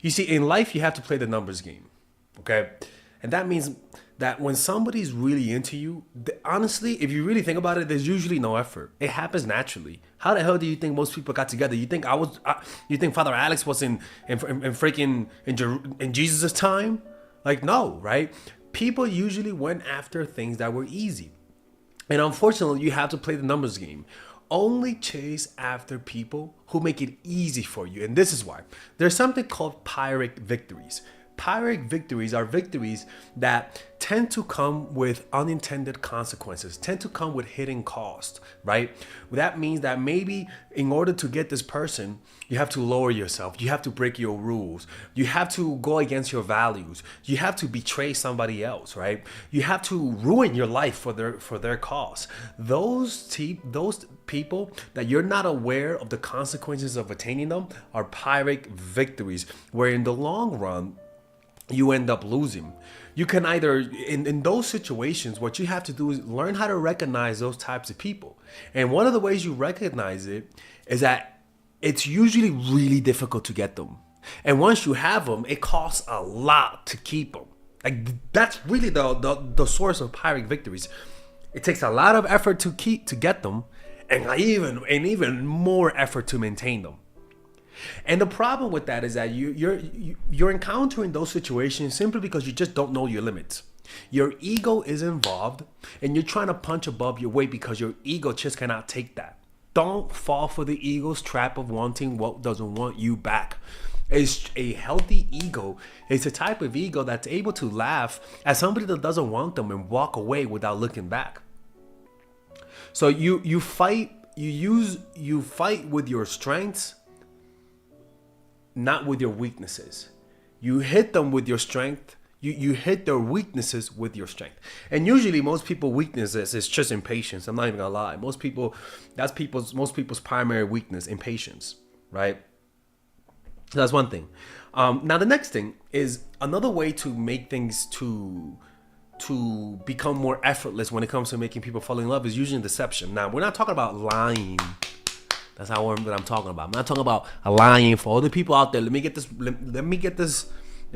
You see, in life, you have to play the numbers game, okay? And that means that when somebody's really into you, honestly, if you really think about it, there's usually no effort. It happens naturally. How the hell do you think most people got together? You think you think Father Alex was in Jesus' time? Like, no, right? People usually went after things that were easy. And unfortunately, you have to play the numbers game. Only chase after people who make it easy for you. And this is why. There's something called Pyrrhic victories. Pyrrhic victories are victories that tend to come with unintended consequences, tend to come with hidden cost, right? That means that maybe in order to get this person, you have to lower yourself, you have to break your rules, you have to go against your values, you have to betray somebody else, right? You have to ruin your life for their cause. Those people that you're not aware of the consequences of attaining them are Pyrrhic victories, where in the long run, you end up losing. You can either, in those situations, what you have to do is learn how to recognize those types of people. And one of the ways you recognize it is that it's usually really difficult to get them. And once you have them, it costs a lot to keep them. Like, that's really the source of Pyrrhic victories. It takes a lot of effort to get them, and even more effort to maintain them. And the problem with that is that you're encountering those situations simply because you just don't know your limits. Your ego is involved, and you're trying to punch above your weight because your ego just cannot take that. Don't fall for the ego's trap of wanting what doesn't want you back. It's a healthy ego. It's a type of ego that's able to laugh at somebody that doesn't want them and walk away without looking back. So you fight with your strengths, not with your weaknesses. You hit them with your strength. You hit their weaknesses with your strength. And usually most people's weaknesses is just impatience. I'm not even gonna lie. Most people's primary weakness, impatience, right? So that's one thing. Now the next thing is another way to make things to become more effortless when it comes to making people fall in love is using deception. Now, we're not talking about lying. That's not what I'm talking about. I'm not talking about lying. For all the people out there, let me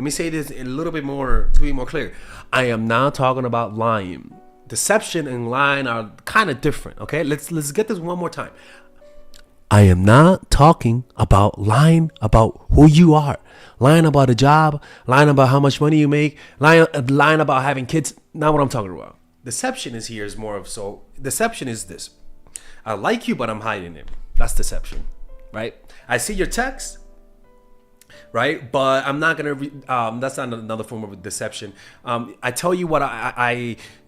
say this a little bit more to be more clear. I am not talking about lying. Deception and lying are kind of different. Okay, let's get this one more time. I am not talking about lying about who you are, lying about a job, lying about how much money you make, lying about having kids. Not what I'm talking about. Deception deception is this. I like you, but I'm hiding it. That's deception, right? I see your text, right? But I'm not gonna. That's not another form of deception. I tell you what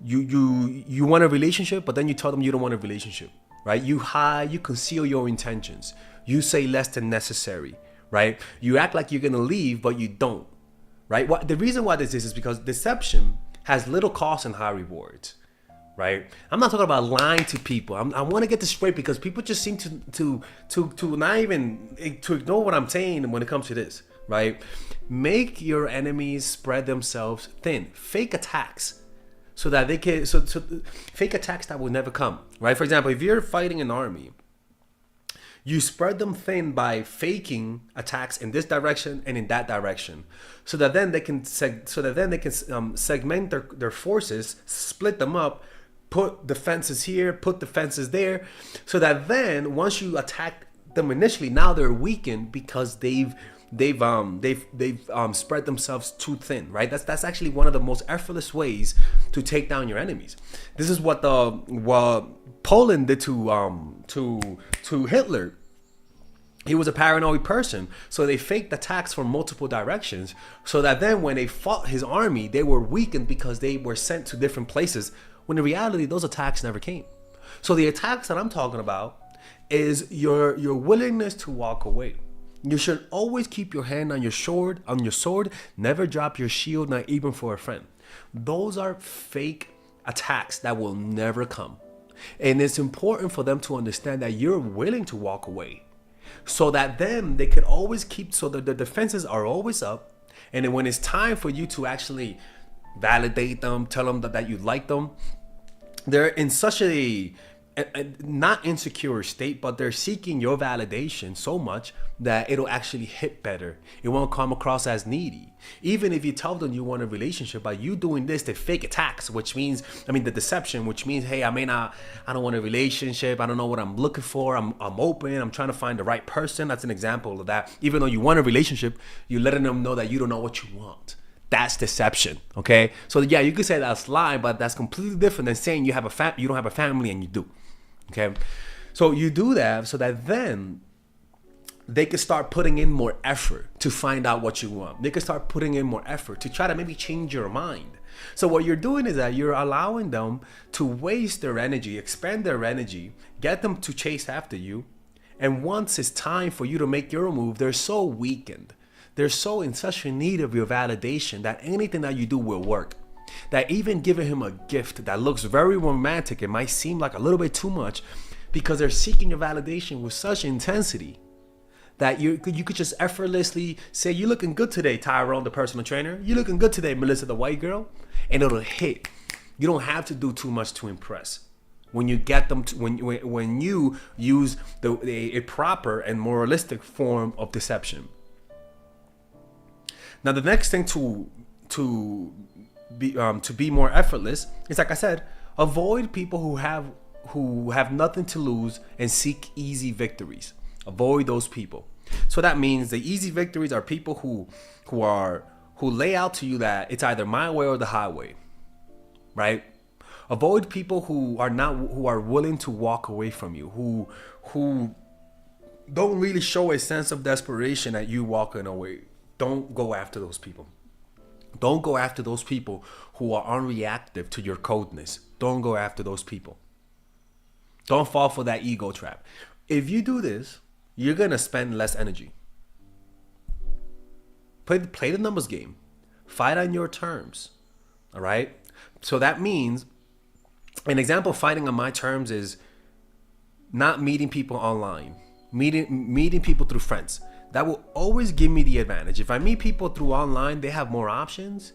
you want a relationship, but then you tell them you don't want a relationship, right? You hide, you conceal your intentions. You say less than necessary, right? You act like you're gonna leave, but you don't, right? The reason why this is because deception has little cost and high rewards. Right, I'm not talking about lying to people. I want to get this straight because people just seem to not even to ignore what I'm saying when it comes to this. Right, make your enemies spread themselves thin. Fake attacks, so that they can fake attacks that will never come. Right. For example, if you're fighting an army, you spread them thin by faking attacks in this direction and in that direction, so that then they can segment their forces, split them up. Put defenses here, put defenses there, so that then once you attack them initially, now they're weakened because they've spread themselves too thin, right? That's actually one of the most effortless ways to take down your enemies. This is what Poland did to Hitler. He was a paranoid person, so they faked attacks from multiple directions, so that then when they fought his army, they were weakened because they were sent to different places. When in reality, those attacks never came. So the attacks that I'm talking about is your willingness to walk away. You should always keep your hand on your sword. Never drop your shield, not even for a friend. Those are fake attacks that will never come. And it's important for them to understand that you're willing to walk away, so that then they can always so that the defenses are always up. And then when it's time for you to actually validate them, tell them that you like them, they're in such a not insecure state, but they're seeking your validation so much that it'll actually hit better. It won't come across as needy. Even if you tell them you want a relationship, by you doing this, the fake attacks, which means, the deception, which means, hey, I don't want a relationship. I don't know what I'm looking for. I'm open. I'm trying to find the right person. That's an example of that. Even though you want a relationship, you're letting them know that you don't know what you want. That's deception, okay? So yeah, you could say that's lying, but that's completely different than saying you don't have a family and you do. Okay, so you do that so that then they can start putting in more effort to find out what you want. They can start putting in more effort to try to maybe change your mind. So what you're doing is that you're allowing them to waste their energy, expend their energy, get them to chase after you. And once it's time for you to make your move, they're so weakened. They're so in such a need of your validation that anything that you do will work. That even giving him a gift that looks very romantic, it might seem like a little bit too much, because they're seeking your validation with such intensity that you could just effortlessly say, "You're looking good today, Tyrone, the personal trainer. You're looking good today, Melissa, the white girl," and it'll hit. You don't have to do too much to impress. When you get them to, when you use a proper and moralistic form of deception. Now, the next thing to be more effortless is, like I said, avoid people who have nothing to lose and seek easy victories. Avoid those people. So that means the easy victories are people who lay out to you that it's either my way or the highway, right? Avoid people who are willing to walk away from you, who don't really show a sense of desperation at you walking away. Don't go after those people. Don't go after those people who are unreactive to your coldness. Don't go after those people. Don't fall for that ego trap. If you do this, you're going to spend less energy. Play the numbers game. Fight on your terms. All right? So that means, an example of fighting on my terms is not meeting people online. Meeting people through friends. That will always give me the advantage. If I meet people through online, they have more options,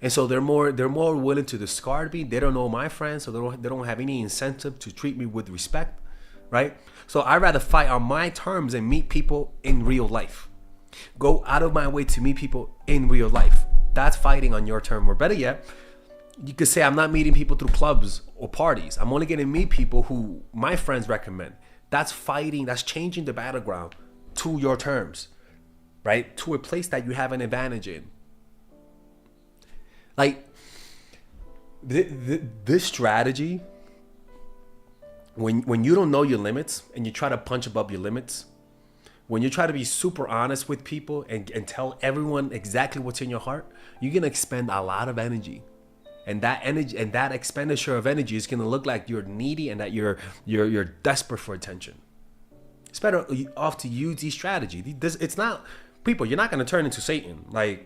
and so they're more willing to discard me. They don't know my friends, so they don't have any incentive to treat me with respect, right? So I'd rather fight on my terms and meet people in real life. Go out of my way to meet people in real life. That's fighting on your term. Or better yet, you could say I'm not meeting people through clubs or parties. I'm only going to meet people who my friends recommend. That's fighting. That's changing the battleground to your terms, right? To a place that you have an advantage in. Like, this strategy, when you don't know your limits and you try to punch above your limits, when you try to be super honest with people and tell everyone exactly what's in your heart, you're going to expend a lot of energy. And that energy and that expenditure of energy is going to look like you're needy and that you're desperate for attention. It's better off to use these strategies. It's not, people, you're not going to turn into Satan. Like,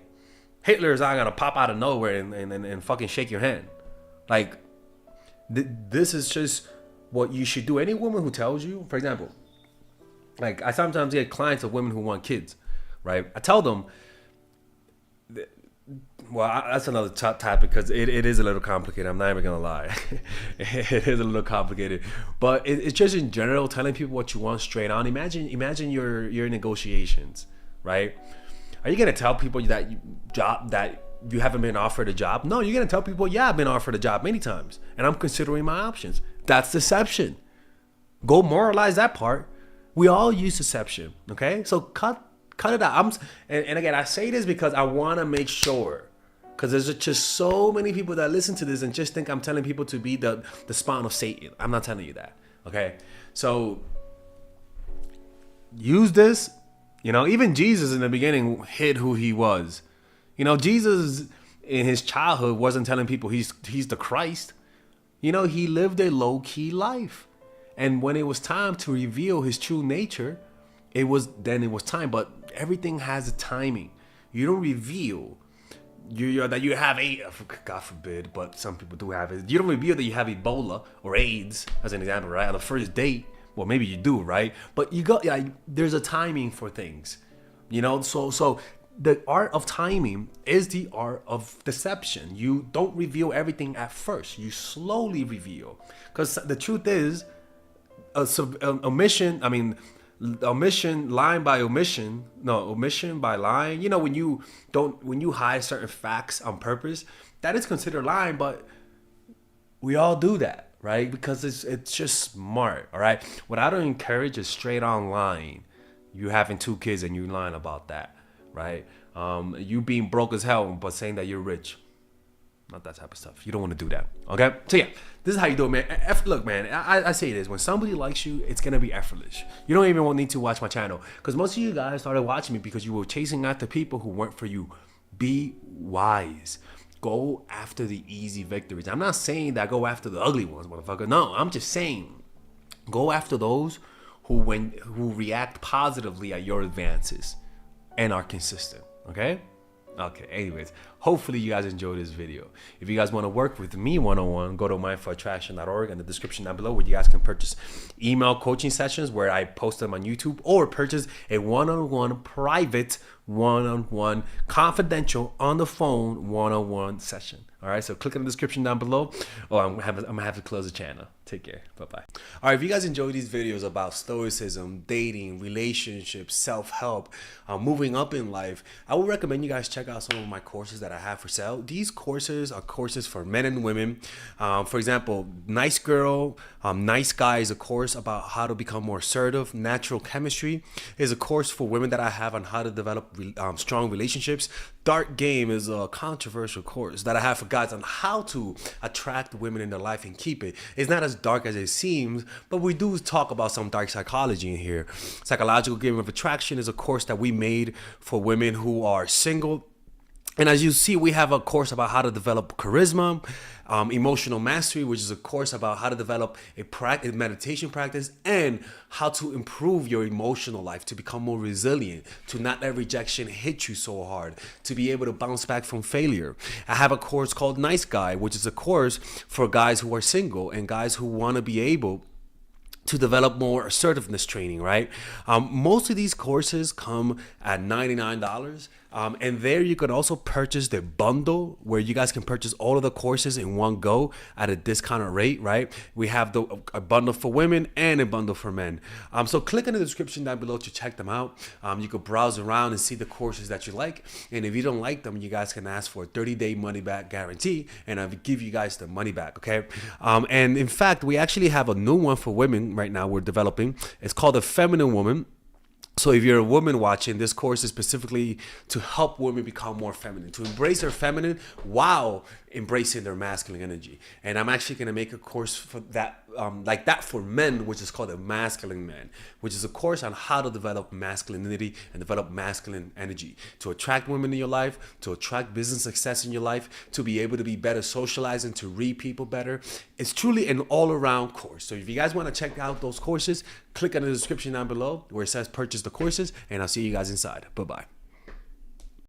Hitler is not going to pop out of nowhere and fucking shake your hand. Like, this is just what you should do. Any woman who tells you, for example, like, I sometimes get clients of women who want kids, right? I tell them, that's another topic because it is a little complicated. I'm not even gonna lie. It is a little complicated, but it's just in general telling people what you want straight on. Imagine your negotiations, right? Are you gonna tell people that you haven't been offered a job? No, you're gonna tell people, yeah, I've been offered a job many times and I'm considering my options. That's deception. Go moralize that part. We all use deception, okay? So cut it out. And again, I say this because I want to make sure, because there's just so many people that listen to this and just think I'm telling people to be the spawn of Satan. I'm not telling you that, okay? So use this. Even Jesus in the beginning hid who he was. Jesus in his childhood wasn't telling people he's the Christ. He lived a low-key life. And when it was time to reveal his true nature, it was time. But everything has a timing. You don't reveal that you have God forbid, but some people do have it. You don't reveal that you have Ebola or AIDS, as an example, right? On the first date. Well, maybe you do, right? But there's a timing for things, So the art of timing is the art of deception. You don't reveal everything at first. You slowly reveal, because the truth is, omission. I mean, omission, lying by omission. No, omission by lying. You know, when you hide certain facts on purpose, that is considered lying. But we all do that, right? Because it's just smart. All right. What I don't encourage is straight on lying. You having 2 kids and you lying about that, right? You being broke as hell but saying that you're rich. Not that type of stuff. You don't want to do that. Okay? So yeah, this is how you do it, man. Look, man, I say this. When somebody likes you, it's going to be effortless. You don't even need to watch my channel. Because most of you guys started watching me because you were chasing after people who weren't for you. Be wise. Go after the easy victories. I'm not saying that go after the ugly ones, motherfucker. No, I'm just saying go after those who react positively at your advances and are consistent. Okay? Okay, anyways, hopefully you guys enjoyed this video. If you guys want to work with me one-on-one, go to mindforattraction.org in the description down below where you guys can purchase email coaching sessions where I post them on YouTube, or purchase a one-on-one private, one-on-one confidential on the phone one-on-one session. All right, so click in the description down below. Oh, I'm gonna have to close the channel. Take care. Bye-bye. All right, if you guys enjoy these videos about stoicism, dating, relationships, self-help, moving up in life, I would recommend you guys check out some of my courses that I have for sale. These courses are courses for men and women. For example, Nice Girl, Nice Guy is a course about how to become more assertive. Natural Chemistry is a course for women that I have on how to develop strong relationships. Dark Game is a controversial course that I have for guys on how to attract women in their life and keep it. It's not as dark as it seems, but we do talk about some dark psychology in here. Psychological Game of Attraction is a course that we made for women who are single. And as you see, we have a course about how to develop charisma, emotional mastery, which is a course about how to develop a meditation practice and how to improve your emotional life, to become more resilient, to not let rejection hit you so hard, to be able to bounce back from failure. I have a course called Nice Guy, which is a course for guys who are single and guys who want to be able to develop more assertiveness training, right? Most of these courses come at $99. And there you could also purchase the bundle where you guys can purchase all of the courses in one go at a discounted rate, right? We have a bundle for women and a bundle for men. So click in the description down below to check them out. You could browse around and see the courses that you like. And if you don't like them, you guys can ask for a 30-day money-back guarantee, and I'll give you guys the money back, okay? And in fact, we actually have a new one for women right now we're developing. It's called The Feminine Woman. So if you're a woman watching, this course is specifically to help women become more feminine, to embrace their feminine while embracing their masculine energy. And I'm actually going to make a course for that, like that for men, which is called the Masculine Man, which is a course on how to develop masculinity and develop masculine energy, to attract women in your life, to attract business success in your life, to be able to be better socializing, to read people better. It's truly an all-around course. So if you guys want to check out those courses, click on the description down below where it says purchase the courses, and I'll see you guys inside. Bye-bye.